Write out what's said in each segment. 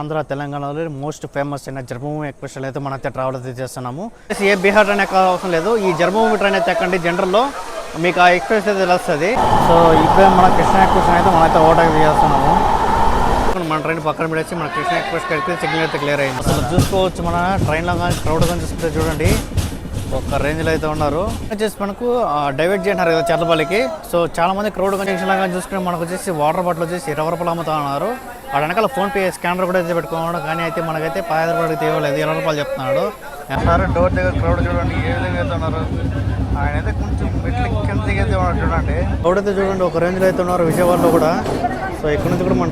ఆంధ్ర తెలంగాణలో most famous అయిన జన్మభూమి express అయితే మనైతే ట్రావెల్ అయితే చేస్తున్నాము. ఏ బీహార్ ట్రైన్ ఎక్కడ అవసరం లేదు, ఈ జన్మభూమి ట్రైన్ అయితే ఎక్కండి. జనరల్లో మీకు ఆ ఎక్స్ప్రెస్ అయితే తెలుస్తుంది. సో ఇప్పుడే మన కృష్ణ ఎక్స్ప్రెస్ అయితే మనైతే ఓవర్టేక్ చేస్తున్నాము. మన ట్రైన్ పక్కన పెడేసి మన కృష్ణ ఎక్స్ప్రెస్కి వెళ్తే సిగ్నల్ అయితే క్లియర్ అయింది. అసలు చూసుకోవచ్చు, మన ట్రైన్లో కానీ క్రౌడ్ కానీ చూసుకుంటే చూడండి ఒక రేంజ్లో అయితే ఉన్నారు. వచ్చేసి మనకు డైవర్ట్ చేసినారు కదా చర్లపల్లికి. సో చాలా మంది క్రౌడ్ జంక్షన్ లాగా చూసుకుని మనకు వచ్చేసి వాటర్ బాటిల్ వచ్చేసి 20 రూపాయలు అమ్ముతా ఉన్నారు. ఆ వెనకాల ఫోన్పే స్కానర్ కూడా అయితే పెట్టుకున్నాడు, కానీ అయితే మనకైతే 15 రూపాయలకి తీయలేదు, 20 రూపాయలు చెప్తున్నాడు. అంటారు డోర్ దగ్గర క్రౌడ్ చూడండి ఏ విధంగా అయితే ఉన్నారు. ఆయన అయితే కొంచెం మెట్ల కింద దిగైతే ఉన్నారు చూడండి. క్రౌడ్ అయితే చూడండి ఒక రేంజ్లో అయితే ఉన్నారు విజయవాడలో కూడా. సో ఇక్కడ నుంచి కూడా మన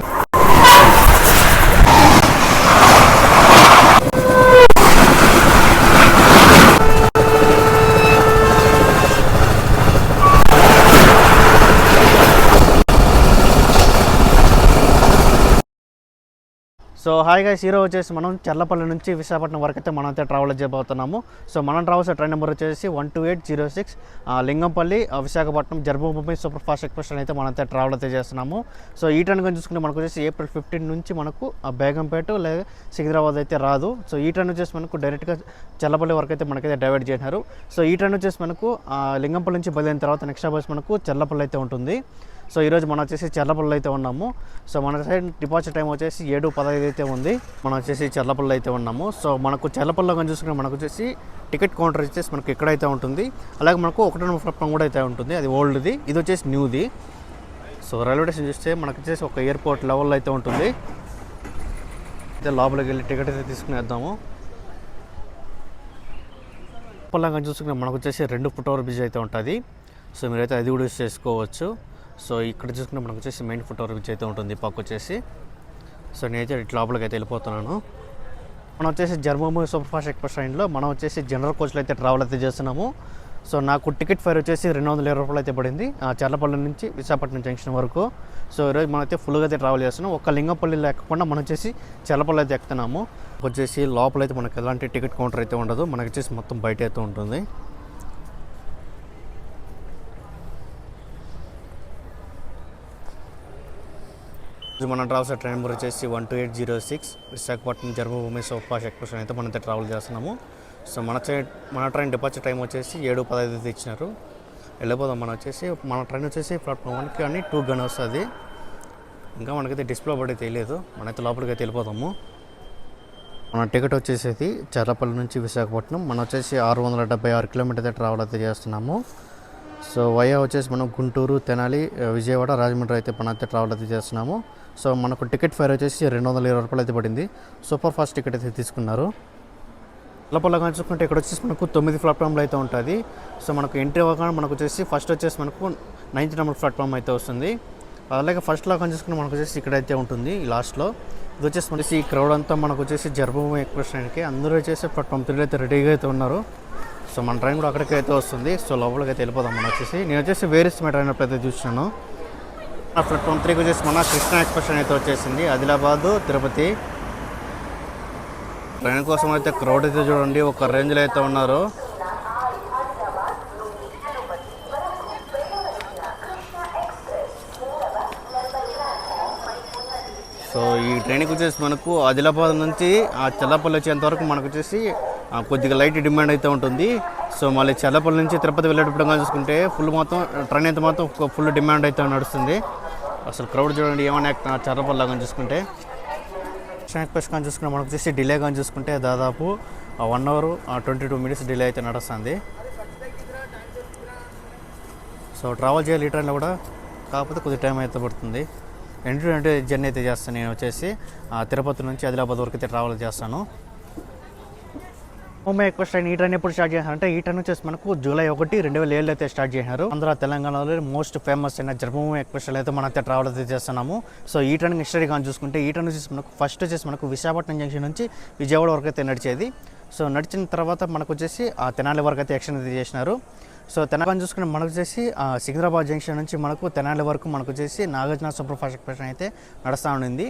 సో హాయ్ గైస్, హీరో వచ్చేసి మనం చర్లపల్లి నుంచి విశాఖపట్నం వరకు అయితే మనం అయితే ట్రావెల్ చేయబోతున్నాము. సో మనం ట్రావెల్స్ ట్రైన్ నెంబర్ వచ్చేసి 12806 లింగంపల్లి విశాఖపట్నం జన్మభూమి సూపర్ ఫాస్ట్ ఎక్స్ప్రెస్ అయితే మనం అయితే ట్రావెల్ అయితే చేస్తున్నాము. సో ఈ ట్రైన్ కానీ చూసుకుంటే మనకు వచ్చేసి ఏప్రిల్ 15 నుంచి మనకు బేగంపేట లేదా సికింద్రాబాద్ అయితే రాదు. సో ఈ ట్రైన్ వచ్చేసి మనకు డైరెక్ట్గా చర్లపల్లి వరకు అయితే మనకైతే డైవర్ట్ చేసినారు. సో ఈ ట్రైన్ వచ్చేసి మనకు లింగంపల్లి నుంచి బయలుదేరిన తర్వాత నెక్స్ట్ బస్ మనకు చర్లపల్లి అయితే ఉంటుంది. సో ఈరోజు మనం వచ్చేసి చర్లపల్లి అయితే ఉన్నాము. సో మన సైడ్ డిపార్చర్ టైం వచ్చేసి 7:15 అయితే ఉంది. మనం వచ్చేసి చర్లపల్లి అయితే ఉన్నాము. సో మనకు చర్లపల్లిలో కానీ చూసుకుంటే మనకు వచ్చేసి టికెట్ కౌంటర్ వచ్చేసి మనకు ఎక్కడైతే ఉంటుంది, అలాగే మనకు 1 నెంబర్ ప్లాట్ఫామ్ కూడా అయితే ఉంటుంది, అది ఓల్డ్ది, ఇది వచ్చేసి న్యూది. సో రైల్వే స్టేషన్ చూస్తే మనకు వచ్చేసి ఒక ఎయిర్పోర్ట్ లెవెల్లో అయితే ఉంటుంది. అయితే లోపలికి వెళ్ళి టికెట్ అయితే తీసుకునేద్దాము. చర్లపల్లి కానీ చూసుకుంటే మనకు వచ్చేసి 2 ఫుట్ ఓవర్ బ్రిడ్జ్ అయితే ఉంటుంది. సో మీరైతే అది కూడా యూస్ చేసుకోవచ్చు. సో ఇక్కడ చూసుకుంటే మనకు వచ్చేసి మెయిన్ ఫుట్ ఓవర్ బ్రిడ్జ్ అయితే ఉంటుంది పక్క వచ్చేసి. సో నేనైతే ఇట్లా లోపలికి అయితే వెళ్ళిపోతున్నాను. మనం వచ్చేసి జన్మభూమి సూపర్ ఫాస్ట్ ఎక్స్ప్రెస్ ట్రైన్లో మనం వచ్చేసి జనరల్ కోచ్లో అయితే ట్రావెల్ అయితే చేస్తున్నాము. సో నాకు టికెట్ ఫేర్ వచ్చేసి 220 రూపాయలు అయితే పడింది చర్లపల్లి నుంచి విశాఖపట్నం జంక్షన్ వరకు. సో ఈరోజు మనం అయితే ఫుల్గా అయితే ట్రావెల్ చేస్తున్నాం. ఒక లింగంపల్లిలో ఎక్కకుండా మనం వచ్చేసి చర్లపల్లి అయితే ఎక్కుతున్నాము. వచ్చేసి లోపల అయితే మనకు ఎలాంటి టికెట్ కౌంటర్ అయితే ఉండదు, మనకి వచ్చేసి మొత్తం బయట అయితే ఉంటుంది. మన ట్రావెల్స్ ట్రైన్ నెంబర్ వచ్చేసి 12806 విశాఖపట్నం జన్మభూమి సూపర్ ఫాస్ట్ ఎక్స్ప్రెస్ అయితే మనం అయితే ట్రావెల్ చేస్తున్నాము. సో మన ట్రైన్ డిపార్చర్ టైం వచ్చేసి 7:15 అయితే ఇచ్చినారు. వెళ్ళిపోదాం. మన ట్రైన్ వచ్చేసి ప్లాట్ఫామ్ 1 కానీ 2 కానీ వస్తుంది. ఇంకా మనకైతే డిస్ప్లే పడి తెలియదు, మనైతే లోపలికి అయితే వెళ్ళిపోతాము. మన టికెట్ వచ్చేసి చర్లపల్లి నుంచి విశాఖపట్నం మనం వచ్చేసి 676 కిలోమీటర్ అయితే ట్రావెల్ అయితే చేస్తున్నాము. సో వయా వచ్చేసి మనం గుంటూరు, తెనాలి, విజయవాడ, రాజమండ్రి అయితే మనం అయితే ట్రావెల్ అయితే చేస్తున్నాము. సో మనకు టికెట్ ఫేర్ వచ్చేసి 220 రూపాయలు అయితే పడింది. సూపర్ ఫాస్ట్ టికెట్ అయితే తీసుకున్నారు. చర్లపల్లి కానీ చూసుకుంటే ఇక్కడ వచ్చేసి మనకు 9 ప్లాట్ఫామ్లు అయితే ఉంటుంది. సో మనకు ఎంట్రీ అవ్వగానే మనకు వచ్చేసి ఫస్ట్ వచ్చేసి మనకు 9th నెంబర్ ప్లాట్ఫామ్ అయితే వస్తుంది. అలాగే ఫస్ట్లో కానీ చూసుకుంటే మనకు వచ్చేసి ఇక్కడైతే ఉంటుంది ఈ లాస్ట్లో. ఇది వచ్చేసి మనకి ఈ క్రౌడ్ అంతా మనకు వచ్చేసి జన్మభూమి ఎక్స్ప్రెస్ ట్రైన్కి అందరూ వచ్చేసి ప్లాట్ఫామ్ 3 అయితే రెడీగా అయితే ఉన్నారు. సో మన ట్రైన్ కూడా అక్కడికి అయితే వస్తుంది. సో లోపలికి అయితే వెళ్ళిపోదాం. నేను వచ్చేసి వేరే ట్రైన్ అయితే చూసినాను. ప్లాట్ఫామ్ 3 వచ్చేసి మన కృష్ణ ఎక్స్ప్రెస్ అయితే వచ్చేసింది ఆదిలాబాదు తిరుపతి. ట్రైన్ కోసం అయితే క్రౌడ్ అయితే చూడండి ఒక రేంజ్లో అయితే ఉన్నారు. సో ఈ ట్రైన్కి వచ్చేసి మనకు ఆదిలాబాద్ నుంచి చర్లపల్లి వచ్చేంత వరకు మనకు వచ్చేసి కొద్దిగా లైట్ డిమాండ్ అయితే ఉంటుంది. సో మళ్ళీ చర్లపల్లి నుంచి తిరుపతి వెళ్ళేటప్పుడు కానీ చూసుకుంటే ట్రైన్ అయితే మాత్రం ఫుల్ డిమాండ్ అయితే నడుస్తుంది. అసలు క్రౌడ్ చూడండి ఏమైనా చర్లపల్లి కానీ చూసుకుంటే. కృష్ణ ఎక్స్ప్రెస్ కానీ చూసుకుంటే మనకు వచ్చేసి డిలే కానీ చూసుకుంటే దాదాపు 1 hour 22 minutes డిలే అయితే నడుస్తుంది. సో ట్రావెల్ చేయాలి ఈ ట్రైన్లో కూడా, కాకపోతే కొద్ది టైం అయితే పడుతుంది. ఎంట్రీ జర్నీ అయితే చేస్తాను. నేను వచ్చేసి తిరుపతి నుంచి ఆదిలాబాద్ వరకు అయితే ట్రావెల్ చేస్తాను. ముంబై ఎక్స్ప్రెస్ ట్రైన్ ఈ ట్రైన్ ఎప్పుడు స్టార్ట్ చేశారంటే ఈ ట్రైన్ వచ్చేసి మనకు జూలై 1, 2007 అయితే స్టార్ట్ చేశారు. ఆంధ్ర తెలంగాణలో మోస్ట్ ఫేమస్ అయిన జన్మభూమి ఎక్స్ప్రెస్ అయితే మనం అయితే ట్రావెల్ అయితే చేస్తున్నాము. సో ఈ ట్రైన్ హిస్టరీ కానీ చూసుకుంటే ఈ ట్రైన్ వచ్చేసి మనకు ఫస్ట్ వచ్చేసి మనకు విశాఖపట్నం జంక్షన్ నుంచి విజయవాడ వరకు అయితే నడిచేది. సో నడిచిన తర్వాత మనకు వచ్చేసి తెనాలి వరకు అయితే ఎక్స్టెండ్ అయితే చేసినారు. సో తెనాలి చూసుకుంటే మనకు వచ్చేసి సికింద్రాబాద్ జంక్షన్ నుంచి మనకు తెనాలి వరకు మనకు వచ్చేసి నాగార్జున సూపర్ ఫాస్ట్ ఎక్స్ప్రెస్ అయితే నడుస్తూ ఉండింది.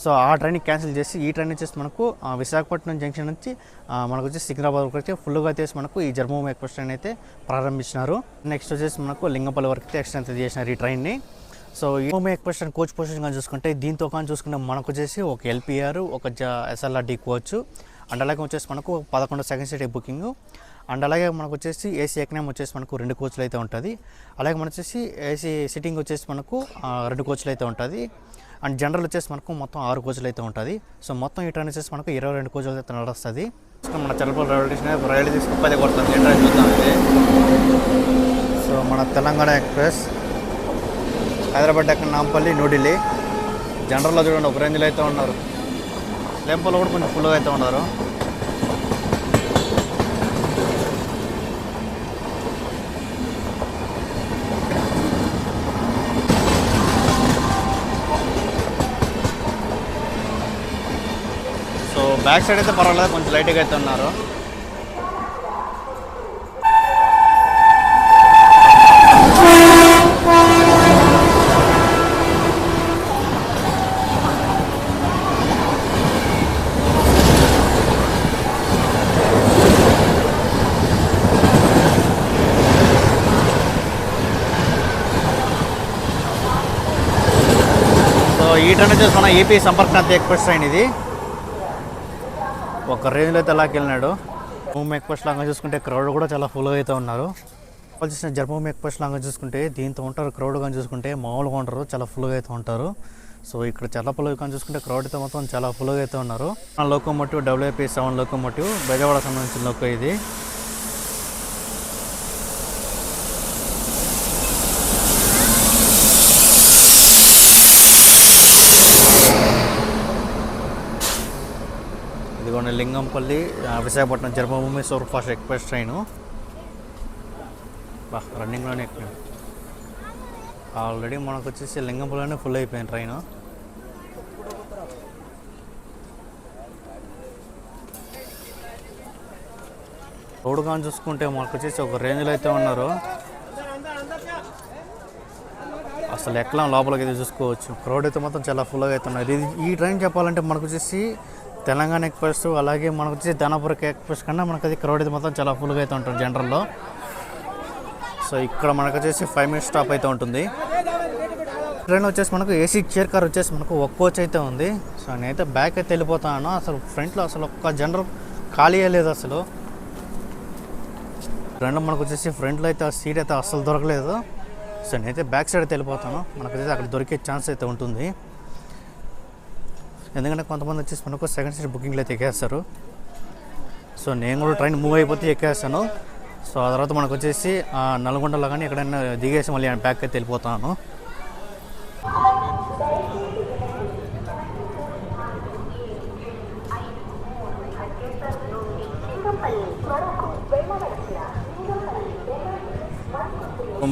సో ఆ ట్రైన్ క్యాన్సిల్ చేసి ఈ ట్రైన్ వచ్చేసి మనకు విశాఖపట్నం జంక్షన్ నుంచి మనకు వచ్చేసి సికింద్రాబాద్ వరకు అయితే ఫుల్గా వచ్చేసి మనకు ఈ జన్మభూమి ఎక్స్ప్రెస్ ట్రైన్ అయితే ప్రారంభించినారు. నెక్స్ట్ వచ్చేసి మనకు లింగంపల్లి వరకు అయితే ఎక్స్టెండ్ చేసినారు ఈ ట్రైన్ని. సో ఈ ఎక్స్ప్రెస్ అండ్ కోచ్ పొజిషన్ కానీ చూసుకుంటే దీంతో కానీ చూసుకుంటే మనకు వచ్చేసి ఒక ఎల్పిఆర్ ఒక ఎస్ఎల్ఆర్డి కోచ్ అండ్ అలాగే వచ్చేసి మనకు 11 సెకండ్ సీట్ బుకింగ్ అండ్ అలాగే మనకు వచ్చేసి ఏసీ ఎకనామ్ వచ్చేసి మనకు 2 కోచ్లు అయితే ఉంటుంది. అలాగే మనకు వచ్చేసి ఏసీ సిట్టింగ్ వచ్చేసి మనకు 2 కోచ్లు అయితే ఉంటుంది. అండ్ జనరల్ వచ్చేసి మనకు మొత్తం 6 కోచ్లు అయితే ఉంటుంది. సో మొత్తం ఈ ట్రైన్ వచ్చేసి మనకు 22 కోచ్లు అయితే నడుస్తుంది. మన చల్లపల్లి రైల్వే స్టేషన్ 10 కొడుతుంది ఏ ట్రైన్ చూద్దాం అయితే. సో మన తెలంగాణ ఎక్స్ప్రెస్ హైదరాబాద్ ఎక్కడ నాంపల్లి న్యూఢిల్లీ జనరల్లో చూడండి ఒక రేంజ్లో అయితే ఉన్నారు. టెంపోలో కూడా కొంచెం ఫుల్గా అయితే ఉన్నారు. సో బ్యాక్ సైడ్ అయితే పర్వాలేదు, కొంచెం లైట్గా అయితే ఉన్నారు. ఈ ట్రైన్ వచ్చేసి మన ఏపీ సంపర్క్రాంతి ఎక్స్ప్రెస్ ట్రైన్ ఇది. ఒక రేంజ్లో అయితే అలాగే వెళ్ళినాడు. జర్మభూమి ఎక్స్ప్రెస్ లాగా చూసుకుంటే క్రౌడ్ కూడా చాలా ఫుల్గా అయితే ఉన్నారు. వచ్చేసిన జర్మభూమి ఎక్స్ప్రెస్ లాగా చూసుకుంటే దీంతో ఉంటారు క్రౌడ్ కానీ చూసుకుంటే మామూలుగా ఉంటారు, చాలా ఫుల్గా అయితే ఉంటారు. సో ఇక్కడ చల్లపల్లి కానీ చూసుకుంటే క్రౌడ్ అయితే మొత్తం చాలా ఫుల్గా అయితే ఉన్నారు. లోకోమోటివ్ WP7 లోకోమోటివ్ బెజవాడ సంబంధించిన లోకో ఇది. ఇదిగోండి Lingampalli Visakhapatnam Janmabhoomi super fast express train. రన్నింగ్లోనే ఎక్కినాడు. ఆల్రెడీ మనకు వచ్చేసి లింగంపల్లిలోనే ఫుల్ అయిపోయింది ట్రైను. రోడ్డుగా చూసుకుంటే మనకు వచ్చేసి ఒక రేంజ్లో అయితే ఉన్నారు. అసలు ఎట్లా లోపలికి అయితే చూసుకోవచ్చు. క్రౌడ్ అయితే మొత్తం చాలా ఫుల్గా అయితే ఉన్నారు. ఈ ట్రైన్ చెప్పాలంటే మనకు వచ్చేసి తెలంగాణ ఎక్స్ప్రెస్ అలాగే మనకు వచ్చేసి ధనపుర ఎక్స్ప్రెస్ కన్నా మనకు అది క్రౌడ్ అయితే మొత్తం చాలా ఫుల్గా అయితే ఉంటుంది జనరల్లో. సో ఇక్కడ మనకు వచ్చేసి 5 మినిట్స్ స్టాప్ అయితే ఉంటుంది. ట్రైన్ వచ్చేసి మనకు ఏసీ చైర్ కార్ వచ్చేసి మనకు ఒక కోచ్ అయితే ఉంది. సో నేనైతే బ్యాక్ అయితే వెళ్ళిపోతాను. అసలు ఫ్రంట్లో అసలు ఒక్క జనరల్ ఖాళీ లేదు అసలు. ట్రైన్లో మనకు వచ్చేసి ఫ్రంట్లో అయితే ఆ సీట్ అయితే అస్సలు దొరకలేదు. సో నేనైతే బ్యాక్ సైడ్ అయితే వెళ్ళిపోతాను. మనకు వచ్చేసి అక్కడ దొరికే ఛాన్స్ అయితే ఉంటుంది. ఎందుకంటే కొంతమంది వచ్చేసి మనకు సెకండ్ సీట్ బుకింగ్లో అయితే ఎక్కేస్తారు. సో నేను కూడా ట్రైన్ మూవ్ అయిపోతే ఎక్కేస్తాను. సో ఆ తర్వాత మనకు వచ్చేసి నల్గొండలో కానీ ఎక్కడైనా దిగేసి మళ్ళీ బ్యాక్ అయితే వెళ్ళిపోతాను.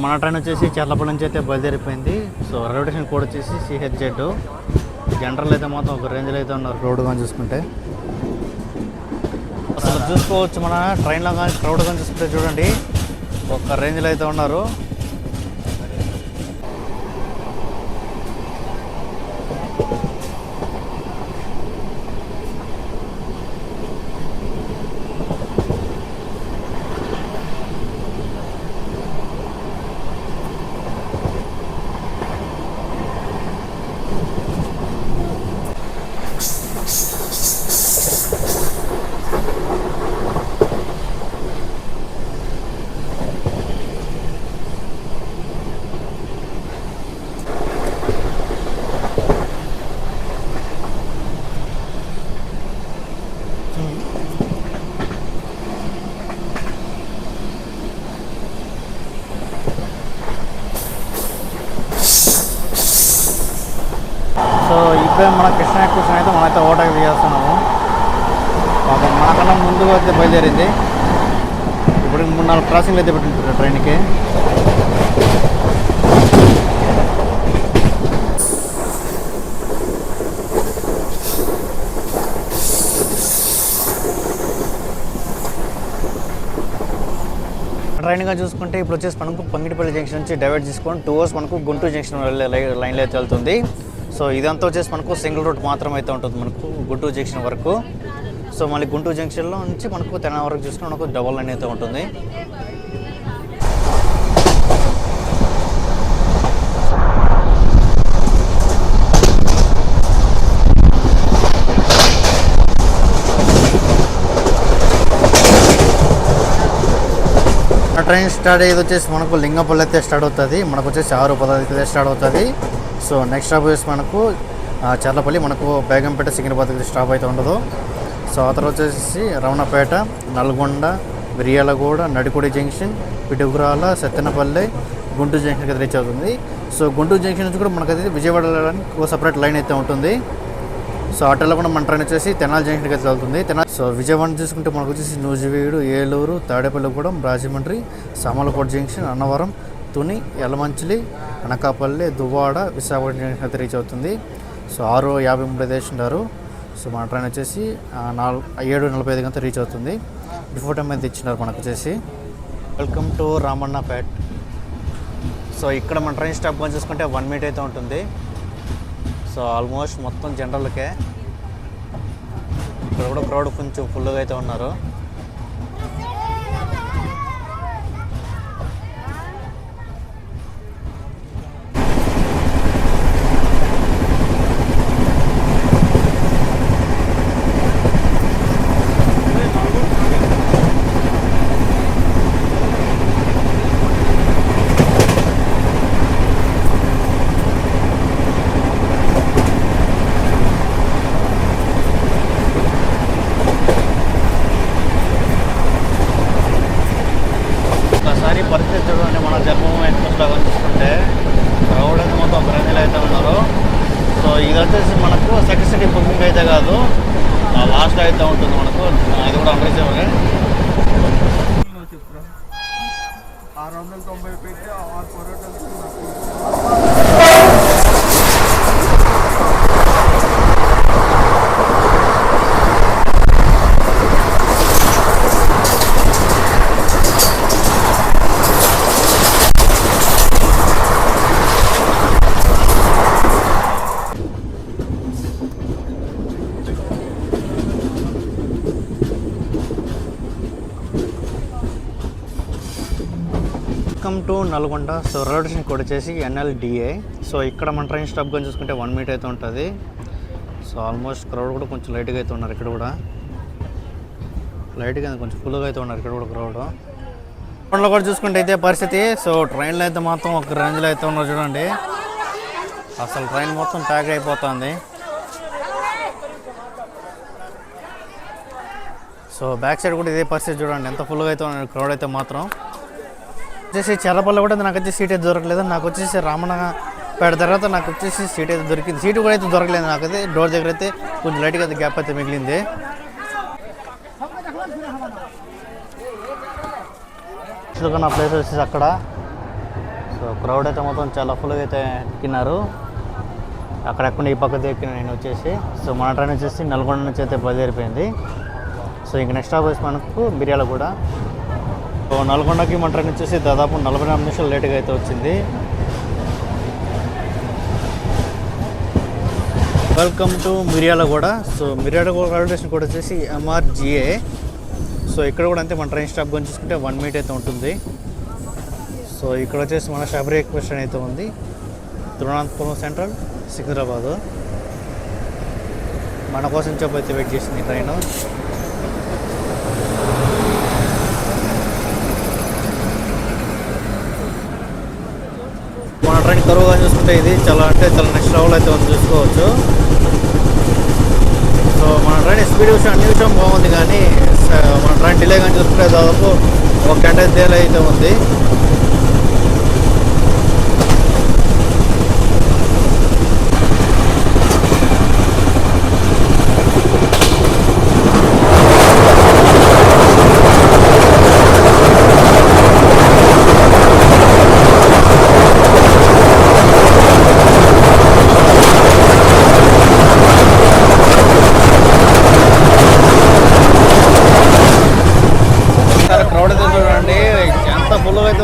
మన ట్రైన్ వచ్చేసి చర్లపల్లి నుంచి అయితే బయలుదేరిపోయింది. సో రైల్వే స్టేషన్ కోడ్ వచ్చేసి CHZ. జనరల్ అయితే మొత్తం ఒక రేంజ్లో అయితే ఉన్నారు క్రౌడ్ కానీ చూసుకుంటే. అసలు చూసుకోవచ్చు మన ట్రైన్లో కానీ క్రౌడ్ కానీ చూసుకుంటే చూడండి ఒక రేంజ్లో అయితే ఉన్నారు. సో ఇప్పుడే మన కృష్ణ ఎక్స్ప్రెస్ అయితే మనమైతే ఓవర్టేక్ చేస్తున్నాము. పాపం మనకన్నా ముందుగా అయితే బయలుదేరింది. ఇప్పుడు 3-4 క్రాసింగ్లు అయితే పెట్టింటారు ట్రైన్కి. ట్రైన్గా చూసుకుంటే ఇప్పుడు వచ్చేసి మనకు పంగిటిపల్లి జంక్షన్ నుంచి డైవర్ట్ చేసుకొని 2 hours మనకు గుంటూరు జంక్షన్ లైన్లో అయితే వెళ్తుంది. సో ఇదంతా వచ్చేసి మనకు సింగిల్ రూట్ మాత్రం అయితే ఉంటుంది మనకు గుంటూరు జంక్షన్ వరకు. సో మళ్ళీ గుంటూరు జంక్షన్లో నుంచి మనకు తెనాలి వరకు చూసుకుని మనకు డబల్ లైన్ అయితే ఉంటుంది. ట్రైన్ స్టార్ట్ అయ్యేది వచ్చేసి మనకు లింగంపల్లి అయితే స్టార్ట్ అవుతుంది. మనకు వచ్చేసి 6:15 స్టార్ట్ అవుతుంది. సో నెక్స్ట్ స్టాప్ వచ్చేసి మనకు చర్లపల్లి, మనకు బేగంపేట, సికింద్రాబాద్ స్టాప్ అయితే ఉండదు. సో ఆ తర్వాత వచ్చేసి రమణపేట, నల్గొండ, మిర్యాలగూడ, నడికుడి జంక్షన్, పిడుగురాల, సత్తెనపల్లి, గుంటూరు జంక్షన్కి అయితే రీచ్ అవుతుంది. సో గుంటూరు జంక్షన్ నుంచి కూడా మనకైతే విజయవాడ వెళ్ళడానికి ఒక సపరేట్ లైన్ అయితే ఉంటుంది. సో అటల్లో కూడా మన ట్రైన్ వచ్చేసి తెనాలి జంక్షన్కి అయితే వెళ్తుంది. సో విజయవాడ చూసుకుంటే మనకు వచ్చేసి నూజివీడు, ఏలూరు, తాడేపల్లిగూడెం, రాజమండ్రి, సామర్లకోట జంక్షన్, అన్నవరం, తుని, యలమంచిలి, అనకాపల్లి, దువ్వాడ, విశాఖపట్నం జంక్షన్ అయితే రీచ్ అవుతుంది. సో 6:53 వేస్తున్నారు. సో మన ట్రైన్ వచ్చేసి 7:45 అంతా రీచ్ అవుతుంది. బిఫోర్ టైం అయితే ఇచ్చినారు మనకు వచ్చేసి. Welcome to Ramannapet. సో ఇక్కడ మన ట్రైన్ స్టాప్ కొని చూసుకుంటే 1 minute అయితే ఉంటుంది. సో ఆల్మోస్ట్ మొత్తం జనరల్కే. ఇక్కడ కూడా క్రౌడ్ కొంచెం ఫుల్గా అయితే ఉన్నారు. పరిస్థితి చూడండి, మన జన్మభూమి ఎక్స్ప్రెస్ లాగా చూసుకుంటే క్రౌడ్ అయితే మొత్తం బ్రహ్మీలు అయితే ఉన్నారు. సో ఇది వచ్చేసి మనకు సెకండ్ సిటీ బుకింగ్ అయితే కాదు, లాస్ట్ అయితే ఉంటుంది మనకు. ఇది కూడా అన్రీజనబుల్. 690 పెట్టి 6 పరోటాలు. Welcome to Nalgonda. So railway station code వచ్చేసి NLDA. సో ఇక్కడ మన ట్రైన్ స్టాప్ కొని చూసుకుంటే 1 minute అయితే ఉంటుంది. సో ఆల్మోస్ట్ క్రౌడ్ కూడా కొంచెం లైట్గా అయితే ఉన్నారు. ఇక్కడ కూడా లైట్గా కొంచెం ఫుల్గా అయితే ఉన్నారు. ఇక్కడ కూడా క్రౌడ్. ట్రైన్లో కూడా చూసుకుంటే అయితే పరిస్థితి. సో ట్రైన్లో అయితే మాత్రం ఒక రేంజ్లో అయితే ఉన్నారు చూడండి. అసలు ట్రైన్ మొత్తం ప్యాక్ అయిపోతుంది. సో బ్యాక్ సైడ్ కూడా ఇదే పరిస్థితి చూడండి, ఎంత ఫుల్గా అయితే ఉన్నారు క్రౌడ్ అయితే మాత్రం. వచ్చేసి చర్లపల్లి కూడా నాకు వచ్చేసి సీట్ అయితే దొరకలేదు. నాకు వచ్చేసి రామన్నపేట తర్వాత నాకు వచ్చేసి సీట్ అయితే దొరికింది. సీటు కూడా అయితే దొరకలేదు నాకైతే. డోర్ దగ్గర అయితే కొంచెం లైట్గా అయితే గ్యాప్ అయితే మిగిలింది. నా ప్లేస్ వచ్చేసి అక్కడ. సో క్రౌడ్ అయితే మొత్తం చాలా ఫుల్గా అయితే ఎక్కినారు. అక్కడెక్కడ ఈ పక్కన ఎక్కిన నేను వచ్చేసి. సో మన ట్రైన్ వచ్చేసి నల్గొండ నుంచి అయితే బయలుదేరిపోయింది. సో ఇంక నెక్స్ట్ స్టాప్ వచ్చి మనకు మిర్యాలగూడ. సో నల్గొండకి మన ట్రైన్ వచ్చేసి దాదాపు 44 నిమిషాలు లేట్గా అయితే వచ్చింది. Welcome to Miryalaguda. So Miryalaguda railway station కూడా వచ్చేసి MRGA. సో ఇక్కడ కూడా అంతే, మన ట్రైన్ స్టాప్ కొని చూసుకుంటే 1 minute అయితే ఉంటుంది. సో ఇక్కడ వచ్చేసి మన శబరి ఎక్స్ప్రెస్ ట్రైన్ అయితే ఉంది. తిరువనంతపురం సెంట్రల్, సికింద్రాబాదు. మన కోసం చెప్పి అయితే వెయిట్ చేసింది ట్రైన్. మన ట్రైన్ కరువుగా చూసుకుంటే ఇది చాలా నెక్స్ట్ లెవెల్ అయితే ఉంది చూసుకోవచ్చు. సో మన ట్రైన్ స్పీడ్ విషయం అన్ని విషయం బాగుంది, కానీ మన ట్రైన్ డిలే కానీ చూసుకుంటే దాదాపు 1 గంట డిలే అయితే ఉంది. క్రౌడ్ అయితే చూడండి ఎంత ఫుల్గా అయితే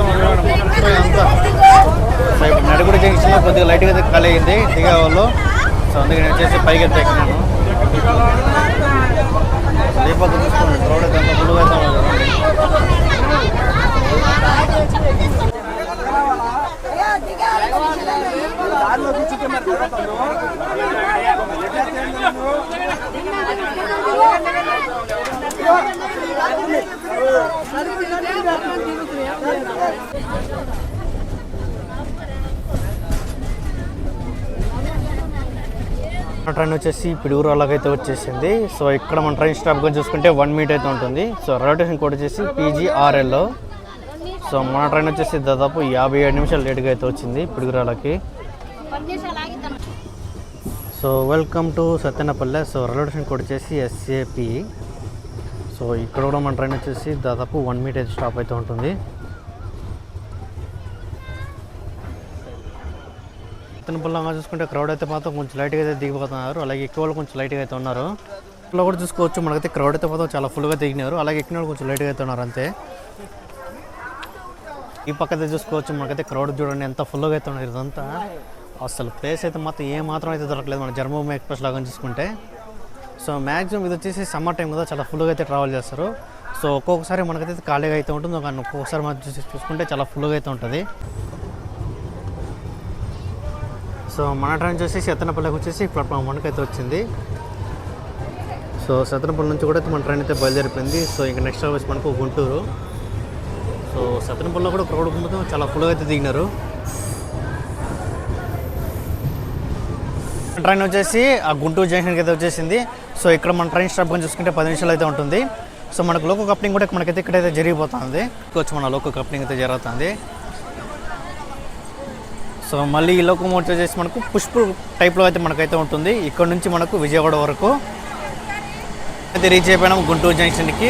ట్రైన్ వచ్చేసి పిడుగురాళ్ళకి అయితే వచ్చేసింది. సో ఇక్కడ మన ట్రైన్ స్టాప్గా చూసుకుంటే 1 మినిట్ అయితే ఉంటుంది. సో రైల్వే స్టేషన్ కోడ్ వచ్చేసి PGRL. సో మన ట్రైన్ వచ్చేసి దాదాపు 57 నిమిషాలు లేట్గా అయితే వచ్చింది పిడుగురాళ్ళకి. So welcome to Satyanapalle. So railway station code వచ్చేసి SAP. సో ఇక్కడ కూడా మన ట్రైన్ వచ్చేసి దాదాపు 1 మినిట్ అయితే స్టాప్ అయితే ఉంటుంది. సత్యనపల్లిగా చూసుకుంటే క్రౌడ్ అయితే మాత్రం కొంచెం లైట్గా అయితే దిగిపోతున్నారు. అలాగే ఎక్కువ వాళ్ళు కొంచెం లైట్గా అయితే ఉన్నారు. ఇలా కూడా చూసుకోవచ్చు, మనకైతే క్రౌడ్ అయితే మాత్రం చాలా ఫుల్గా దిగినారు. అలాగే ఎక్కిన వాళ్ళు కొంచెం లైట్గా అయితే ఉన్నారు అంతే. ఈ పక్క అయితే చూసుకోవచ్చు, మనకైతే క్రౌడ్ చూడండి ఎంత ఫుల్గా అయితే ఉన్నారు. ఇదంతా అసలు ప్లేస్ అయితే మాత్రం ఏ మాత్రం అయితే దొరకలేదు మన జన్మభూమి ఎక్స్ప్రెస్ లాగా చూసుకుంటే. సో మ్యాక్సిమం ఇది వచ్చేసి సమ్మర్ టైం కదా, చాలా ఫుల్గా అయితే ట్రావెల్ చేస్తారు. సో ఒక్కొక్కసారి మనకైతే ఖాళీగా అయితే ఉంటుంది, కానీ ఒక్కొక్కసారి మనం చూసుకుంటే చాలా ఫుల్గా అయితే ఉంటుంది. సో మన ట్రైన్ వచ్చేసి సత్తెనపల్లికి వచ్చేసి ప్లాట్ఫామ్ 1కి అయితే వచ్చింది. సో సత్తెనపల్లి నుంచి కూడా మన ట్రైన్ అయితే బయలుదేరిపోయింది. సో ఇంకా నెక్స్ట్ వచ్చి మనకు గుంటూరు. సో సత్తెనపల్లిలో కూడా క్రౌడ్ మొత్తం చాలా ఫుల్గా అయితే దిగినారు. ట్రైన్ వచ్చేసి ఆ గుంటూరు జంక్షన్కి అయితే వచ్చేసింది. సో ఇక్కడ మన ట్రైన్ స్టాప్ కొని చూసుకుంటే 10 నిమిషాలు అయితే ఉంటుంది. సో మనకు లోకో కప్లింగ్ కూడా మనకైతే ఇక్కడైతే జరిగిపోతుంది. వచ్చి మన లోకో కప్లింగ్ అయితే జరుగుతుంది. సో మళ్ళీ ఈ లోకోమోటివ్ వచ్చేసి మనకు పుష్పు టైప్లో అయితే మనకైతే ఉంటుంది. ఇక్కడ నుంచి మనకు విజయవాడ వరకు అయితే రీచ్ అయిపోయినాము గుంటూరు జంక్షన్కి.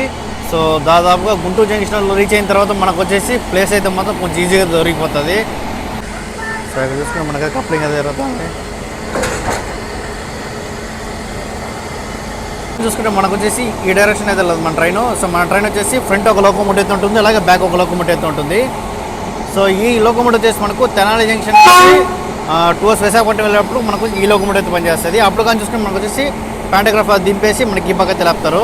సో దాదాపుగా గుంటూరు జంక్షన్లో రీచ్ అయిన తర్వాత మనకు వచ్చేసి ప్లేస్ అయితే మాత్రం కొంచెం ఈజీగా దొరికిపోతుంది. సో ఇక్కడ చూసుకుంటే మనకైతే కప్లింగ్ అయితే జరుగుతుంది. చూసుకుంటే మనకు వచ్చేసి ఈ డైరెక్షన్ అయితే వెళ్ళదు మన ట్రైన్. సో మన ట్రైన్ వచ్చేసి ఫ్రంట్ ఒక లోకోమోటివ్ అయితే ఉంటుంది, అలాగే బ్యాక్ ఒక లోకోమోటివ్ అయితే ఉంటుంది. సో ఈ లోకోమోటివ్ వచ్చేసి మనకు తెనాలి జంక్షన్ టువర్స్ విశాఖపట్నం వెళ్ళేటప్పుడు మనకు ఈ లోకోమోటివ్ అయితే పనిచేస్తుంది. అప్పుడు కానీ చూసుకుంటే మనకు వచ్చేసి పాంటోగ్రాఫ్ దింపేసి మనకి ఈ పక్క తెలాపుతారు.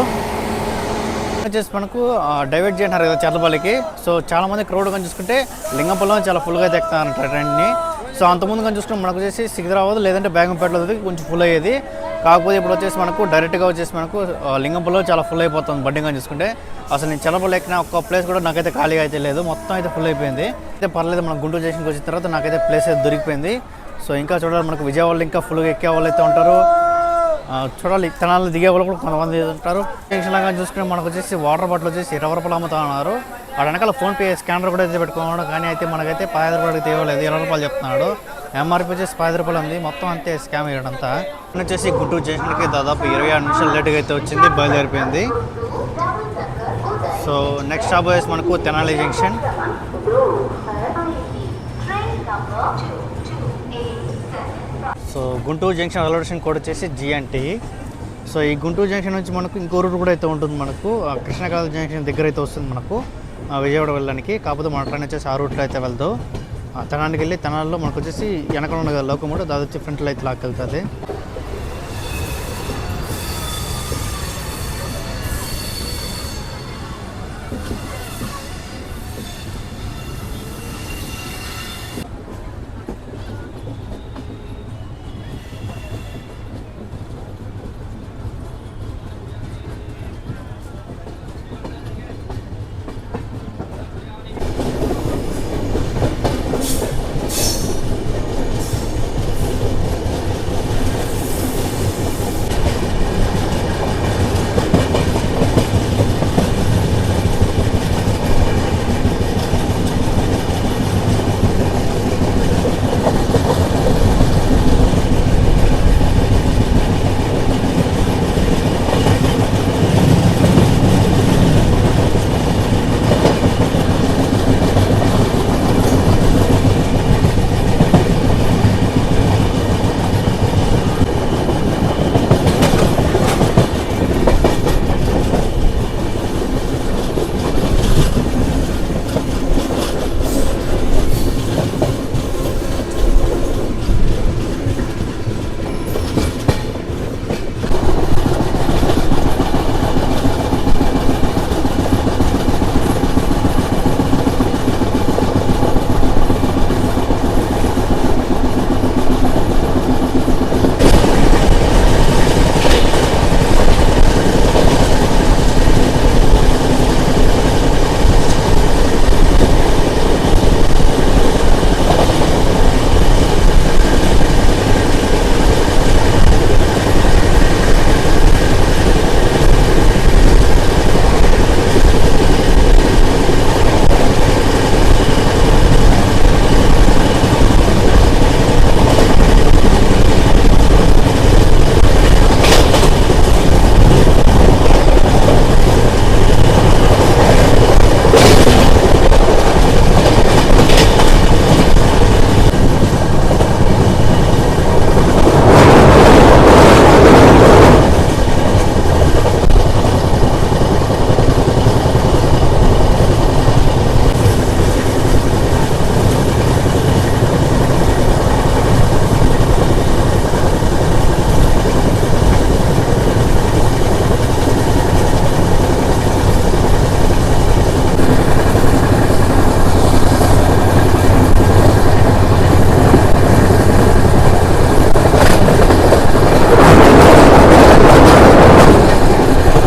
వచ్చేసి మనకు డైవర్ట్ చేయన్నారు కదా చర్లపల్లికి. సో చాలామంది క్రౌడ్ కానీ చూసుకుంటే లింగంపల్లిలో చాలా ఫుల్గా అయితే ఎక్కుతారంట ట్రైన్ని. సో అంతకుముందు కానీ చూసుకుంటే మనకు వచ్చేసి సికింద్రాబాద్ లేదంటే బేగంపేటలో కొంచెం ఫుల్ అయ్యేది. కాకపోతే ఇప్పుడు వచ్చేసి మనకు డైరెక్ట్గా వచ్చేసి మనకు లింగంపల్లిలో చాలా ఫుల్ అయిపోతుంది బండి కానీ చూసుకుంటే. అసలు నేను చల్లపల్లి ఎక్కిన ఒక్క ప్లేస్ కూడా నాకైతే ఖాళీగా అయితే లేదు, మొత్తం అయితే ఫుల్ అయిపోయింది. అయితే పర్లేదు, మనం గుంటూరు స్టేషన్కి వచ్చిన తర్వాత నాకైతే ప్లేస్ అయితే దొరికిపోయింది. సో ఇంకా చూడాలి, మనకు విజయవాడలో ఇంకా ఫుల్గా ఎక్కే వాళ్ళు అయితే ఉంటారు. చూడాలి, తెనాలి దిగే వాళ్ళు కూడా కొంతమంది ఉంటారు. జంక్షన్ లాగా చూసుకుంటే మనకు వచ్చేసి వాటర్ బాటిల్ వచ్చేసి 20 రూపాయలు అమ్ముతా ఉన్నారు. ఆ వెనకాల ఫోన్పే స్కానర్ కూడా అయితే పెట్టుకున్నాడు, కానీ అయితే మనకైతే 15 రూపాయలకి తీయలేదు, 20 రూపాయలు చెప్తున్నాడు. MRP వచ్చేసి 15 రూపాయలు ఉంది. మొత్తం అంతే స్కామ్ ఇవ్వడంతా. వచ్చేసి గుంటూరు జంక్షన్కి దాదాపు 26 నిమిషాలు లేట్గా అయితే వచ్చింది, బయలుదేరిపోయింది. సో నెక్స్ట్ స్టాప్ వచ్చేసి మనకు Tenali junction. So Guntur junction railway station code వచ్చేసి GNT. సో ఈ గుంటూరు జంక్షన్ నుంచి మనకు ఇంకో రూట్ కూడా అయితే ఉంటుంది, మనకు కృష్ణకాళ జంక్షన్ దగ్గర అయితే వస్తుంది మనకు విజయవాడ వెళ్ళడానికి. కాకపోతే మన ట్రైన్ వచ్చేసి ఆ రూట్లో అయితే వెళ్తాం. తెనాలికి వెళ్ళి తెనాలిలో మనకు వచ్చేసి వెనక ఉన్న కదా లోకమోటివ్, దాని వచ్చి ఫ్రంట్లో అయితే లాక్కెళ్తుంది.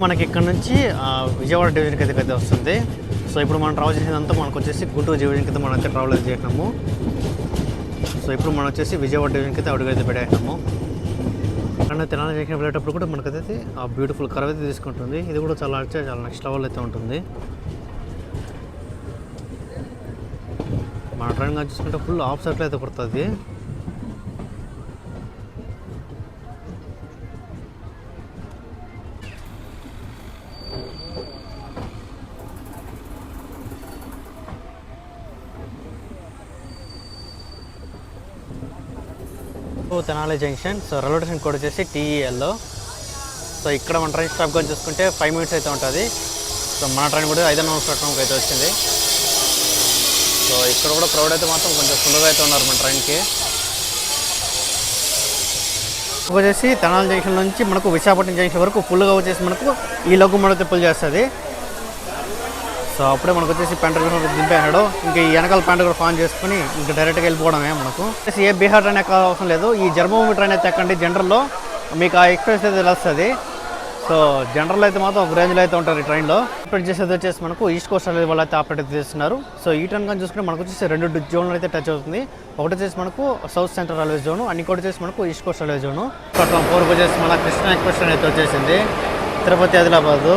మనకి ఇక్కడ నుంచి విజయవాడ డివిజన్కి అయితే వస్తుంది. సో ఇప్పుడు మనం ట్రావెల్ చేసేదంతా మనకు వచ్చేసి గుంటూరు డివిజన్కి అయితే మనం అయితే ట్రావెల్ అయితే చేసినాము. సో ఇప్పుడు మనం వచ్చేసి విజయవాడ డివిజన్కి అయితే అడుగైతే పెట్టేసినాము. అండ్ తెలంగాణ జంక్షన్ వెళ్ళేటప్పుడు కూడా మనకైతే ఆ బ్యూటిఫుల్ కర్వ్ అయితే తీసుకుంటుంది. ఇది కూడా చాలా నెక్స్ట్ లెవెల్ అయితే ఉంటుంది. మన ట్రైన్ కానీ చూసుకుంటే ఫుల్ ఆఫ్ సైడ్లో అయితే కొడుతుంది. Tenali junction. So railway station code వచ్చేసి TEL. సో ఇక్కడ మన ట్రైన్ స్టాప్ కానీ చూసుకుంటే 5 minutes అయితే ఉంటుంది. సో మన ట్రైన్ కూడా 5:30 ప్లాట్ఫామ్కి అయితే వచ్చింది. సో ఇక్కడ కూడా క్రౌడ్ అయితే మాత్రం కొంచెం ఫుల్గా అయితే ఉన్నారు మన ట్రైన్కి. వచ్చేసి తెనాలి జంక్షన్ నుంచి మనకు విశాఖపట్నం జంక్షన్ వరకు ఫుల్గా వచ్చేసి మనకు ఈ లఘుమడ తిప్పులు చేస్తుంది. సో అప్పుడే మనకు వచ్చేసి పెంటగ్రాఫ్ దింపేసాడు. ఇంకా ఈ వెనకాల పెంటగ్రాఫ్ ఆన్ చేసుకుని ఇంకా డైరెక్ట్గా వెళ్ళిపోవడమే. మనకు ఏ బీహార్ ట్రైన్ ఎక్కడ అవసరం లేదు. ఈ జన్మభూమి ట్రైన్ అయితే ఎక్కండి. జనరల్లో మీకు ఆ ఎక్స్ప్రెస్ అయితే తెలుస్తుంది. సో జనరల్ అయితే మాత్రం ఒక రేంజ్లో అయితే ఉంటారు ఈ ట్రైన్లో. ఆపరేట్ చేసేది వచ్చేసి మనకు ఈస్ట్ కోస్ట్ రైల్వే వాళ్ళు అయితే ఆపరేట్ చేస్తున్నారు. సో ఈ ట్రైన్ కానీ చూసుకుంటే మనకు వచ్చేసి 2 జోన్లు అయితే టచ్ అవుతుంది. ఒకటి వచ్చేసి మనకు సౌత్ సెంట్రల్ రైల్వే జోను, ఇంకోటి వచ్చేసి మనకు east Coast railway zone. Platform 4 వచ్చేసి మన కృష్ణ ఎక్స్ప్రెస్ ట్రైన్ అయితే వచ్చేసింది. తిరుపతి ఆదిలాబాదు.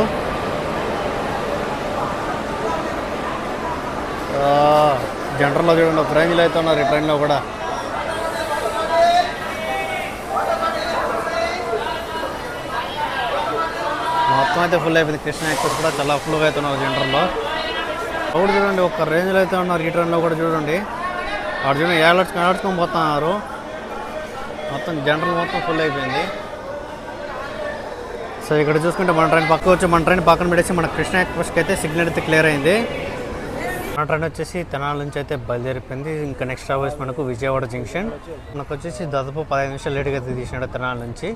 జనరల్లో చూడండి ఒక రేంజ్లో అయితే ఉన్నారు ఈ ట్రైన్లో కూడా. మొత్తం అయితే ఫుల్ అయిపోయింది. కృష్ణ ఎక్స్ప్రెస్ కూడా చాలా ఫుల్గా అయితే ఉన్నారు జనరల్లో. అప్పుడు చూడండి ఒక రేంజ్లో అయితే ఉన్నారు ఈ ట్రైన్లో కూడా. చూడండి అక్కడ చూడండి ఏడాడుచుకొని పోతున్నారు. మొత్తం జనరల్ మొత్తం ఫుల్ అయిపోయింది. సో ఇక్కడ చూసుకుంటే మన ట్రైన్ పక్క వచ్చి మన ట్రైన్ పక్కన పెట్టేసి మన కృష్ణ ఎక్స్ప్రెస్కి అయితే సిగ్నల్ అయితే క్లియర్ అయింది. మన ట్రైన్ వచ్చేసి తెనాలి నుంచి అయితే బయలుదేరిపోయింది. ఇంకా నెక్స్ట్ వచ్చేసి మనకు విజయవాడ జంక్షన్. మనకు వచ్చేసి దాదాపు 15 నిమిషాలు లేట్గా అయితే తీసినాడు తెనాలి నుంచి.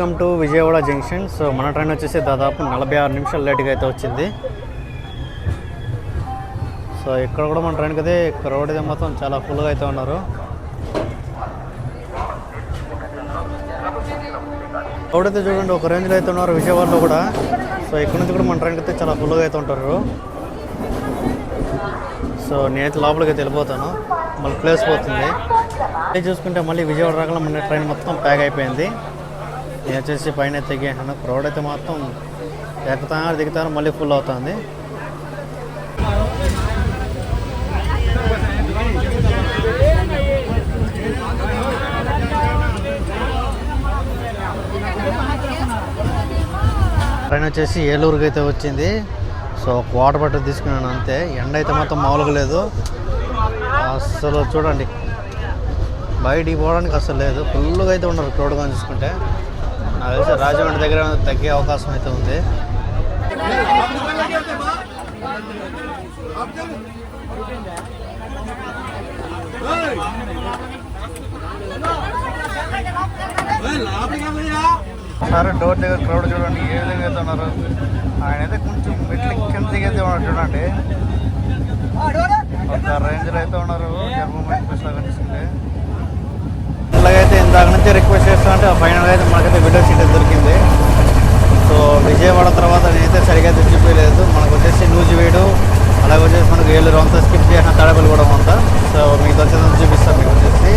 Welcome to Vijayawada junction. So మన ట్రైన్ వచ్చేసి దాదాపు 46 నిమిషాలు లేట్గా అయితే వచ్చింది. సో ఇక్కడ కూడా మన ట్రైన్కి అయితే రోడ్ అయితే మొత్తం చాలా ఫుల్గా అయితే ఉన్నారు. రోడ్ అయితే చూడండి ఒక రేంజ్లో అయితే ఉన్నారు విజయవాడలో కూడా. సో ఇక్కడ నుంచి కూడా మన ట్రైన్కి అయితే చాలా ఫుల్గా అయితే ఉంటారు. సో నేనైతే లోపలికి అయితే వెళ్ళిపోతాను, మళ్ళీ ప్లేస్ పోతుంది. అది చూసుకుంటే మళ్ళీ విజయవాడ రాగల మన ట్రైన్ మొత్తం ప్యాక్ అయిపోయింది. నేను వచ్చేసి పైన తెగాను. రోడ్ అయితే మొత్తం ఎక్కుతాను దిగుతాను మళ్ళీ ఫుల్ అవుతుంది. ట్రైన్ వచ్చేసి ఏలూరుకి అయితే వచ్చింది. సో ఒక వాటర్ బాటిల్ తీసుకున్నాను అంతే. ఎండ అయితే మొత్తం మామూలుగా లేదు అసలు. చూడండి బయటికి పోవడానికి అసలు లేదు, ఫుల్గా అయితే ఉన్నారు క్రౌడ్గా చూసుకుంటే. నాకు తెలిసి రాజమండ్రి దగ్గర తగ్గే అవకాశం అయితే ఉంది. సార్ డోర్ దగ్గర క్రౌడ్ చూడండి ఏ విధంగా అయితే ఉన్నారు. ఆయన అయితే కొంచెం మెట్లు కిందకి అయితే ఉన్నారు చూడండి. ఒక రేంజ్లో అయితే ఉన్నారు. కనిపిస్తుంది. ఇలాగైతే ఇందాక నుంచి రిక్వెస్ట్ చేస్తా అంటే ఫైనల్గా అయితే మనకైతే విండో సీట్ దొరికింది. సో విజయవాడ తర్వాత నేనైతే సరిగా అయితే చూపించలేదు. మనకు వచ్చేసి నూజివీడు, అలాగే వచ్చేసి మనకు ఏలూరు అంతా స్కిప్ చేసిన తడపలు కూడా అంతా. సో మీకు వచ్చేసి చూపిస్తాను. మీకు వచ్చేసి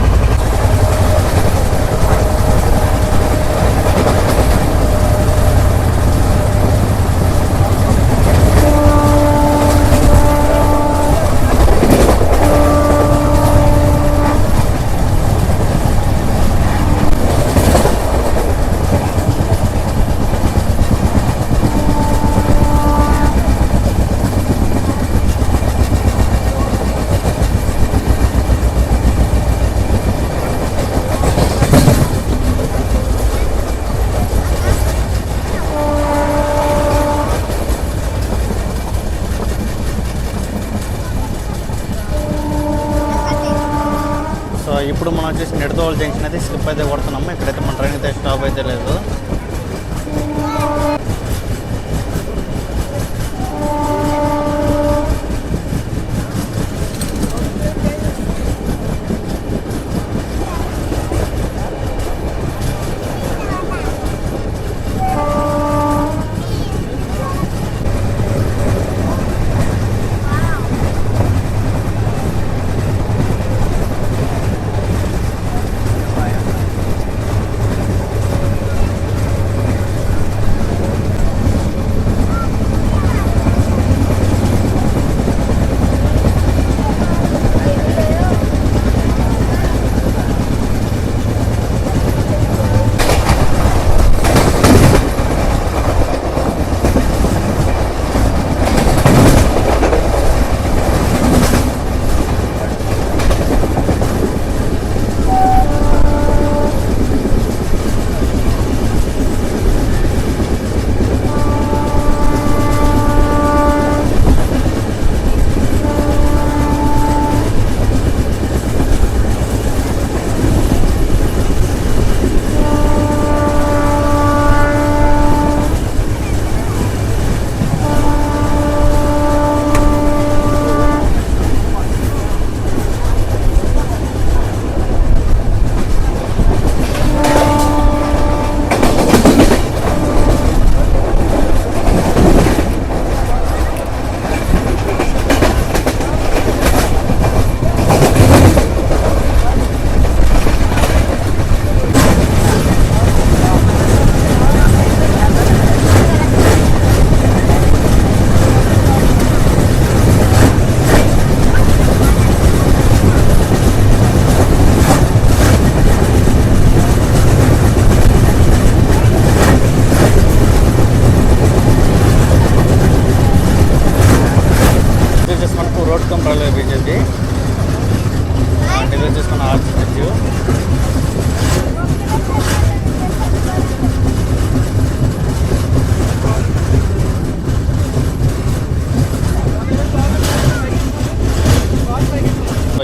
ఇప్పుడు మనం వచ్చేసి నెడదోల్ జంక్షన్ అయితే స్లిప్ అయితే కొడుతున్నాము. ఇక్కడైతే మన ట్రైన్ అయితే స్టాప్ అయితే లేదు.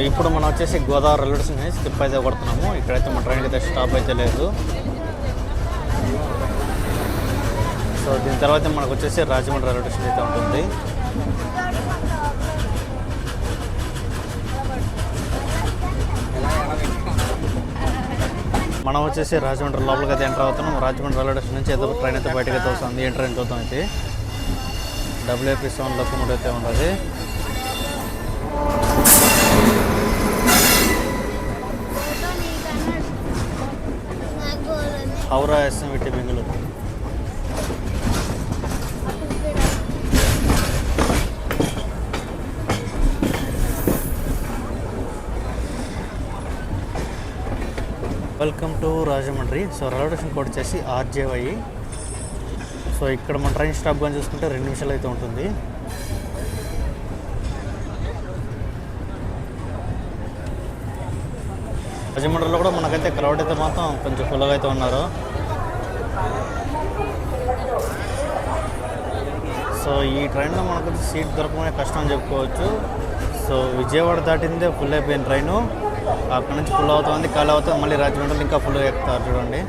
ఇప్పుడు మనం వచ్చేసి గోదావరి రైల్వే స్టేషన్ స్కిప్ అయితే కొడుతున్నాము. ఇక్కడైతే మన ట్రైన్ అయితే స్టాప్ అయితే లేదు. సో దీని తర్వాత మనకు వచ్చేసి రాజమండ్రి రైల్వే స్టేషన్ అయితే ఉంటుంది. మనం వచ్చేసి రాజమండ్రి లోపలికి అయితే ఎంటర్ అవుతున్నాం. రాజమండ్రి రైల్వే స్టేషన్ నుంచి ఏదో ట్రైన్ అయితే బయటకు అయితే వస్తుంది. ఎంటర్ అయిన చూద్దాం అయితే WAP7 లోకమోటివ్ అయితే ఉన్నది. Howrah SMVT Bengaluru. Welcome to Rajahmundry. So railway station code వచ్చేసి RJY. సో ఇక్కడ మన ట్రైన్ స్టాప్ కానీ చూసుకుంటే 2 నిమిషాలు అయితే ఉంటుంది. రాజమండ్రిలో కూడా మనకైతే క్రౌడ్ అయితే మాత్రం కొంచెం ఫుల్గా అయితే ఉన్నారు. సో ఈ ట్రైన్లో మనకు సీట్ దొరకమనే కష్టం అని చెప్పుకోవచ్చు. సో విజయవాడ దాటిందే ఫుల్ అయిపోయిన ట్రైను. అక్కడ నుంచి ఫుల్ అవుతుంది, ఖాళీ అవుతుంది, మళ్ళీ రాజమండ్రిలో ఇంకా ఫుల్ ఎక్కుతారు చూడండి.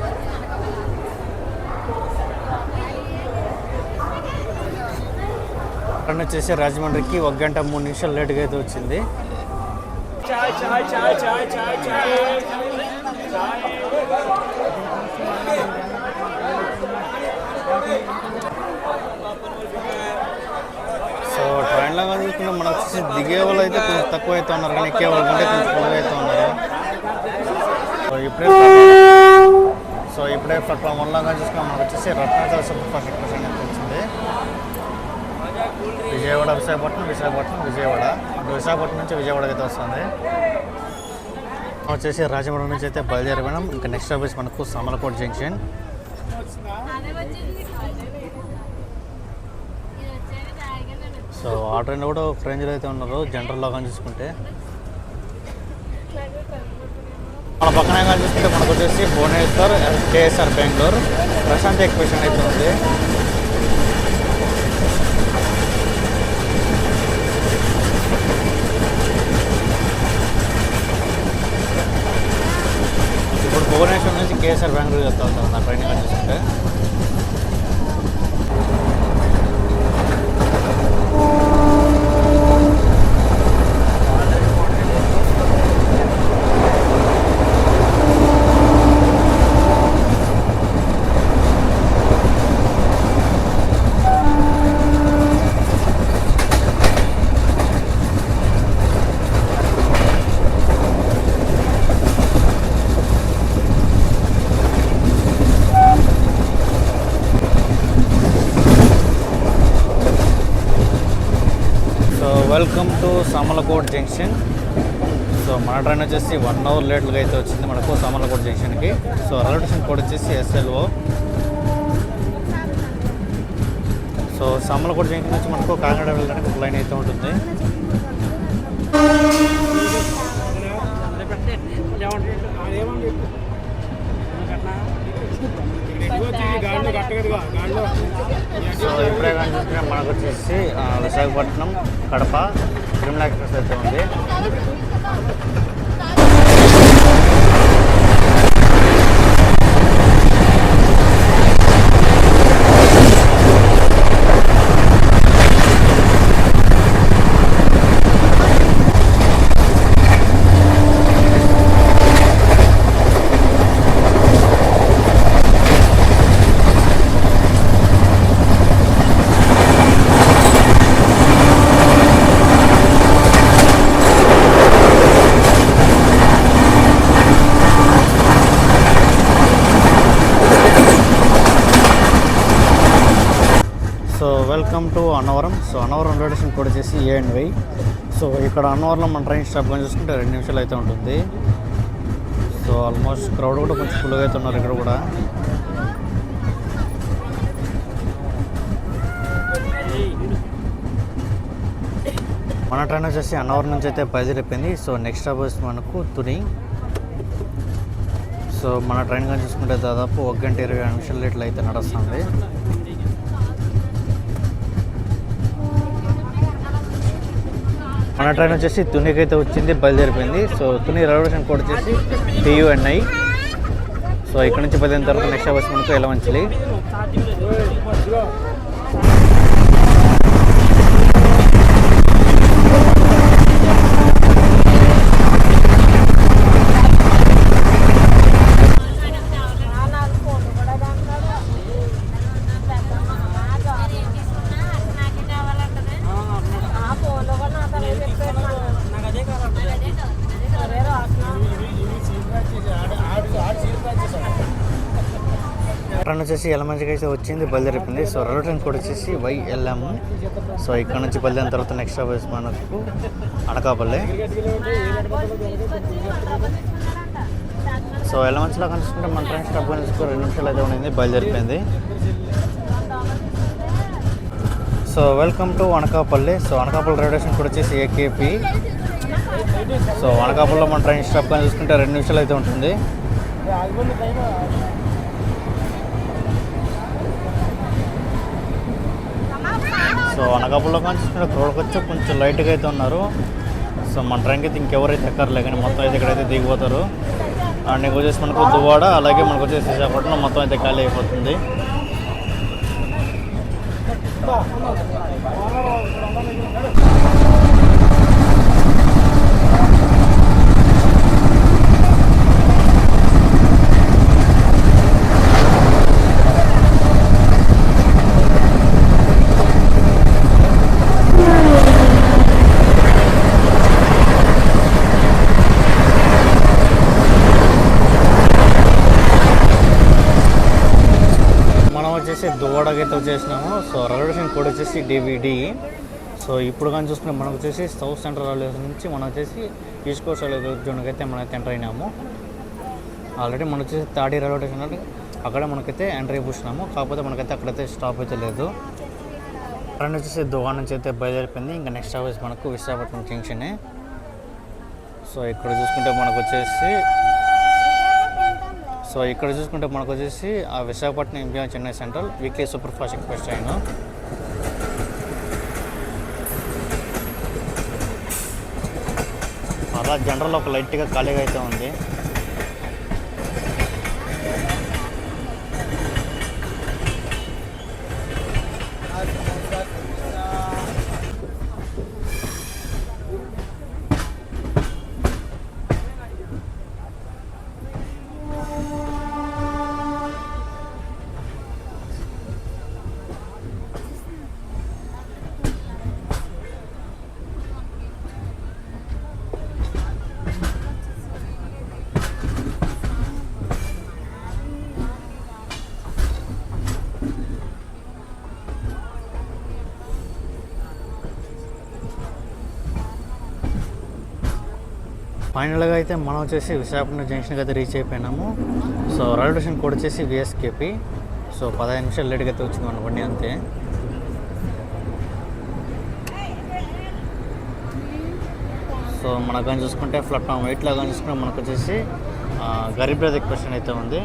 ట్రైన్ వచ్చేసి రాజమండ్రికి 1 గంట 3 నిమిషాలు లేట్గా అయితే వచ్చింది. సో ట్రైన్లో చూసుకుంటే మనకు వచ్చేసి దిగే వాళ్ళు అయితే కొంచెం తక్కువ అయితే ఉన్నారు, కానీ ఎక్కే వాళ్ళు కంటే కొంచెం ఫుల్గా అయితే ఉన్నారు. సో ఇప్పుడే ప్లాట్ఫామ్ 1 లాగా చూసుకున్నా మనకు వచ్చేసి రత్నాచల సూపర్ ఫాస్ట్ ఎక్స్ప్రెస్ అనేది వచ్చింది. విజయవాడ విశాఖపట్నం, విశాఖపట్నం విజయవాడ, విశాఖపట్నం నుంచి విజయవాడకి అయితే వస్తుంది. వచ్చేసి రాజమండ్రి నుంచి అయితే బయలుదేరిపోయినాం. ఇంకా నెక్స్ట్ స్టాప్ మనకు సామర్లకోట జంక్షన్. సో ఆ ట్రైన్లో కూడా ఒక రేంజ్లో అయితే ఉన్నారు జనరల్లో కానీ చూసుకుంటే. మన పక్కనే కానీ చూసుకుంటే మనకు వచ్చేసి భువనేశ్వర్ KSR బెంగళూరు ప్రశాంత్ ఎక్స్ప్రెస్ అయితే ఉంది. ఇప్పుడు భువనేశ్వర్ నుంచి KSR బెంగళూరు వెళ్తా ఉంటారు నా ట్రైన్ కానీ చూసుకుంటే. Welcome to Samarlakota junction. So మన ట్రైన్ వచ్చేసి 1 అవర్ లేట్గా అయితే వచ్చింది మనకు సామర్లకోట జంక్షన్కి. సో రైల్వే స్టేషన్ కోడ్ వచ్చేసి SLO. సో సామర్లకోట జంక్షన్ నుంచి మనకు కాకినాడ వెళ్ళడానికి ఒక లైన్ అయితే ఉంటుంది. సో ఇప్పుడే కానీ చూసుకుంటే మనకు వచ్చేసి విశాఖపట్నం, కడప, తిరుమల ఎక్స్ప్రెస్ అయితే ఉంది. So welcome to Annavaram. So Annavaram railway station code వచ్చేసి ANY. సో ఇక్కడ అన్నవరంలో మన ట్రైన్ స్టాప్ కానీ చూసుకుంటే 2 నిమిషాలు అయితే ఉంటుంది. సో ఆల్మోస్ట్ క్రౌడ్ కూడా కొంచెం ఫుల్గా అయితే ఉన్నారు ఇక్కడ కూడా. మన ట్రైన్ వచ్చేసి అన్నవరం నుంచి అయితే బయలుదేరిపోయింది. సో నెక్స్ట్ స్టాప్ వచ్చి మనకు తుని. సో మన ట్రైన్ కానీ చూసుకుంటే దాదాపు 1 గంట 20 నిమిషాలు లేట్లు అయితే నడుస్తుంది. మన ట్రైన్ వచ్చేసి తునికి అయితే వచ్చింది, బయలుదేరిపోయింది. So Tuni railway station code వచ్చేసి TUNI. సో ఇక్కడ నుంచి బయలుదేరిన తర్వాత నెక్స్ట్ బస్ మనకు ఎలమంచిలి. ట్రైన్ వచ్చేసి ఎలమంచికి అయితే వచ్చింది, బయలుదేరిపోయింది. సో రైల్వే ట్రైన్ కూడా వచ్చేసి YLM. సో ఇక్కడ నుంచి బయలుదేరిన తర్వాత నెక్స్ట్ బస్ మనకు అనకాపల్లి. సో ఎలమంచిలో కనిపిస్తుంటే మన ట్రైన్ స్టాప్ కనిపిస్తూ 2 నిమిషాలు అయితే ఉండింది, బయలుదేరిపోయింది. So welcome to Anakapalli. So Anakapalli railway station కూడా వచ్చేసి AKP. సో అనకాపల్లిలో మన ట్రైన్ స్టాప్ కానీ చూసుకుంటే 2 నిమిషాలు అయితే ఉంటుంది. సో అనకాపల్లిలో కానీ చూసుకుంటే క్రౌడ్కి వచ్చి కొంచెం లైట్గా అయితే ఉన్నారు. సో మన ట్రైన్కి అయితే ఇంకెవరైతే ఎక్కర్లే, కానీ మొత్తం అయితే ఇక్కడైతే దిగిపోతారు. అండ్ నీకు వచ్చేసి మనకు దువ్వాడ, అలాగే మనకు వచ్చేసి విశాఖపట్నం మొత్తం అయితే ఖాళీ అయిపోతుంది. దువ్వాడకైతే వచ్చేసినాము. సో రైల్వే స్టేషన్ కోడ్ వచ్చేసి DVD. సో ఇప్పుడు కానీ చూసుకుంటే మనకు వచ్చేసి సౌత్ సెంట్రల్ రైల్వే నుంచి మనం వచ్చేసి ఈస్ట్ కోస్ట్ రైల్వే జోన్కి అయితే మనమైతే ఎంటర్ అయినాము. ఆల్రెడీ మనం వచ్చేసి తాడి రైల్వే స్టేషన్ అక్కడ మనకైతే ఎంట్రీ పూసినాము, కాకపోతే మనకైతే అక్కడైతే స్టాప్ అయితే లేదు. ట్రైన్ వచ్చేసి దువ్వాడ నుంచి అయితే బయలుదేరిపోయింది. ఇంకా నెక్స్ట్ ఆఫీస్ మనకు విశాఖపట్నం జంక్షనే. సో ఇక్కడ చూసుకుంటే మనకు వచ్చేసి ఆ Visakhapatnam MP Chennai central weekly super fast express train. అలా జనరల్ ఒక లైట్గా ఖాళీగా అయితే ఉంది. ఫైనల్గా అయితే మనం వచ్చేసి విశాఖపట్నం జంక్షన్కి అయితే రీచ్ అయిపోయినాము. సో రైల్వే స్టేషన్ కోడ్ వచ్చేసి VSKP. సో 15 నిమిషాలు లేట్గా అయితే వచ్చింది మన బండి అంతే. సో మనకు కానీ చూసుకుంటే ప్లాట్ఫామ్ 8 కానీ చూసుకుంటే మనకు వచ్చేసి గరీబ్ రథ్ ఎక్స్ప్రెస్ అయితే ఉంది.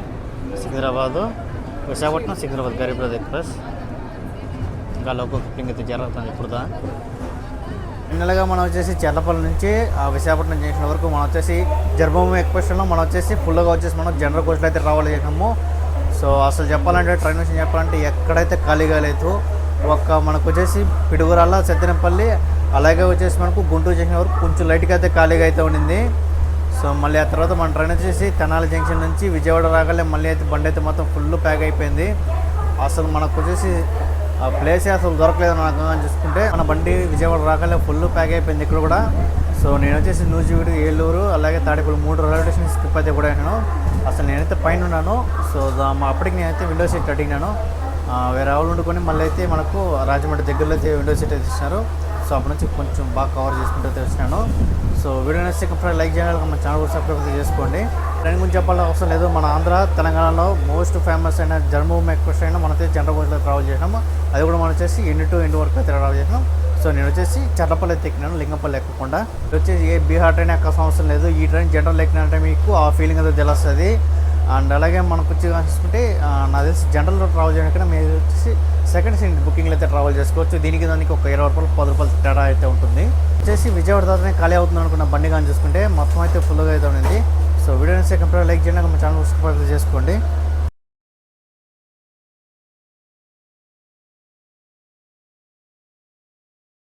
సికింద్రాబాద్ విశాఖపట్నం సికింద్రాబాద్ గరీబ్ రథ్ ఎక్స్ప్రెస్. ఇంకా లోకల్ కుకింగ్ అయితే జరుగుతుంది ఇప్పుడు. ఫైనల్గా మనం వచ్చేసి చెర్లపల్లి నుంచి విశాఖపట్నం జంక్షన్ వరకు మనం వచ్చేసి జన్మభూమి ఎక్స్ప్రెస్లో మనం వచ్చేసి ఫుల్గా వచ్చేసి మనం జనరల్ కోచ్లో అయితే ట్రావెల్ చేసాము. సో అసలు చెప్పాలంటే ట్రైన్ విషయం చెప్పాలంటే ఎక్కడైతే ఖాళీగా లేదు. మనకు వచ్చేసి పిడుగురాళ్ళ సత్తెనపల్లి అలాగే వచ్చేసి మనకు గుంటూరు జంక్షన్ వరకు కొంచెం లైట్గా అయితే ఖాళీగా అయితే ఉండింది. సో మళ్ళీ ఆ తర్వాత మన ట్రైన్ వచ్చేసి తెనాలి జంక్షన్ నుంచి విజయవాడ రాగానే మళ్ళీ అయితే బండి అయితే మొత్తం ఫుల్ ప్యాక్ అయిపోయింది. అసలు మనకు వచ్చేసి ఆ ప్లేసే అసలు దొరకలేదు నాకు చూసుకుంటే. మన బండి విజయవాడ రాగానే ఫుల్ ప్యాక్ అయిపోయింది ఇక్కడ కూడా. సో నేను వచ్చేసి నూజివీడు, ఏలూరు అలాగే తాడేపల్లి 3 రైల్వే స్టేషన్ స్కిప్ అయితే కూడా అయినాను. అసలు నేనైతే పైన ఉన్నాను. సో అప్పటికి నేనైతే విండో సీట్ అడిగినాను. వేరే వాళ్ళు వండుకొని మళ్ళీ అయితే మనకు రాజమండ్రి దగ్గరలో అయితే విండో సీట్ అయితే ఇచ్చినారు. సో అప్పటి నుంచి కొంచెం బాగా కవర్ చేసుకుంటూ అయితే వచ్చినాను. సో వీడియో నచ్చితే కంపల్సరీ లైక్ చేయాలి, మన ఛానల్ కూడా సబ్స్క్రైబ్ చేసుకోండి. ట్రైన్ గురించి చెప్పాల్సిన అవసరం లేదు. మన ఆంధ్ర తెలంగాణలో మోస్ట్ ఫేమస్ అయిన జన్మభూమి ఎక్స్ప్రెస్ అయినా మనైతే జనరల్ కోచ్లో ట్రావెల్ చేసినాము. అది కూడా మనం వచ్చేసి ఎండ్ టు ఎండ్ వరకు అయితే ట్రావెల్ చేసినాం. సో నేను వచ్చేసి చెర్లపల్లి అయితే ఎక్కినాను, లింగంపల్లి ఎక్కకుండా. ఇది వచ్చేసి ఏ బీహార్ ట్రైన్ ఎక్కాల్సిన అవసరం లేదు. ఈ ట్రైన్ జనరల్ ఎక్కినంటే మీకు ఆ ఫీలింగ్ అయితే తెలుస్తుంది. అండ్ అలాగే మనకు వచ్చి చూసుకుంటే నాకు తెలిసి జనరల్లో ట్రావెల్ చేయడానికి మీరు వచ్చేసి సెకండ్ సీట్ బుకింగ్లో అయితే ట్రావెల్ చేసుకోవచ్చు. దీనికి దానికి ఒక 20 రూపాయలు 10 రూపాయలు తేడా అయితే ఉంటుంది. వచ్చేసి విజయవాడ తర్వాతనే ఖాళీ అవుతుంది అనుకున్న బండి కానీ చూసుకుంటే మొత్తం అయితే ఫుల్గా అయితే ఉంది. సో సో వీడియో నచ్చితే కంపల్సరీ లైక్ చేయండి, మా ఛానల్ సబ్స్క్రైబ్ చేసుకోండి.